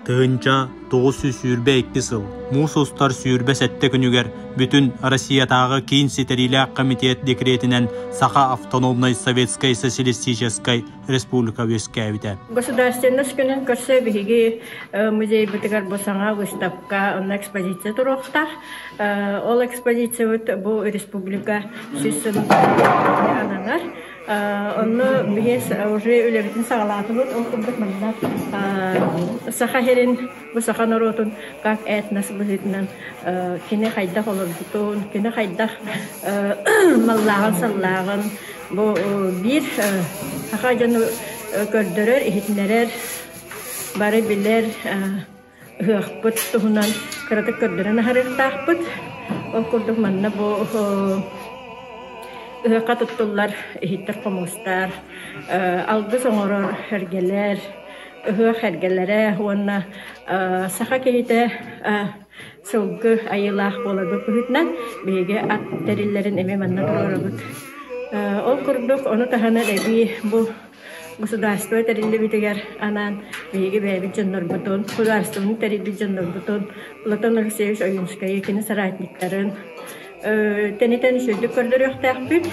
Тыынча 900 сүйірбе 2 сыл, Мусустар сүйірбе сәтті күнігер бүтін Россиятағы кейін сетерилі комитет декретінен Саха автономной Советской Социалистической Республика өскәвіті. Государственность күнін көрсе бігі музей бұтығар босаңа выставка, онна экспозиция тұрықтар. Ол экспозиция бұл республика сүсін анаңар. Onu biz уже ülkenin sağlatılıp okuduk manlar. Sahaherin bu sahanarotun как etnas bizden kine hayda olur tutun, kine hayda malların salların bu bir sahacanı gördürür, ihtinler, bari bilir hıhput tuhunan karatık gördüren harır tahput okuduk manna bu Katuttular, ihittir komustar, aldı soğurur hergeler, hergelere, ona saha kehite soğuk ayılaq bolardı büyütnen, bege at derillerin ememanna dururdu. O kurduk, onu tahana ebi bu Государство терилли битигер анан беги беби жоннор бутун, государствонун терилли жоннор бутун, Платон Алексеевич Оюнская кини саратниктарын Тенитен сөйді көрдірек тәқпіт.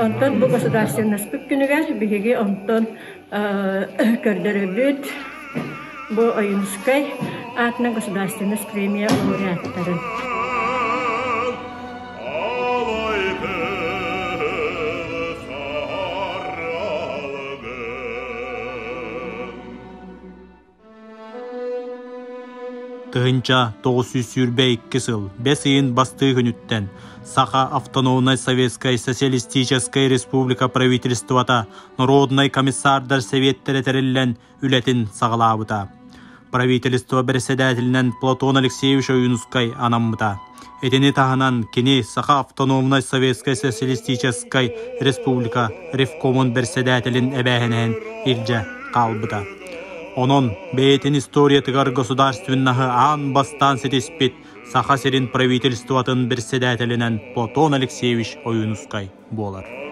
Онтон бұл государственность бүк күнігер, бігеге онтон көрдірі бүт. Бұл Оюнскай атына государственность премия лауреаттарын. Тыынча 900 сүйірбе 2 сыл, 5 ыйын басты күніттен Саха автономной Советской Социалистической Республика правительствота Народный комиссардар советтері тәріллен үлетін сағылабыта. Правительство председателінен Платон Алексеевич Оюнскай анамбыта. Этени тағынан кені Саха автономной Советской Социалистической Республика Ревкомын председателін әбәхінен илже қалбыта. Onun бейтін историятыгар государственнағы ан бастан сетеспет Саха серин правительствотын председателінен Платон Алексеевич Оюнскай болар.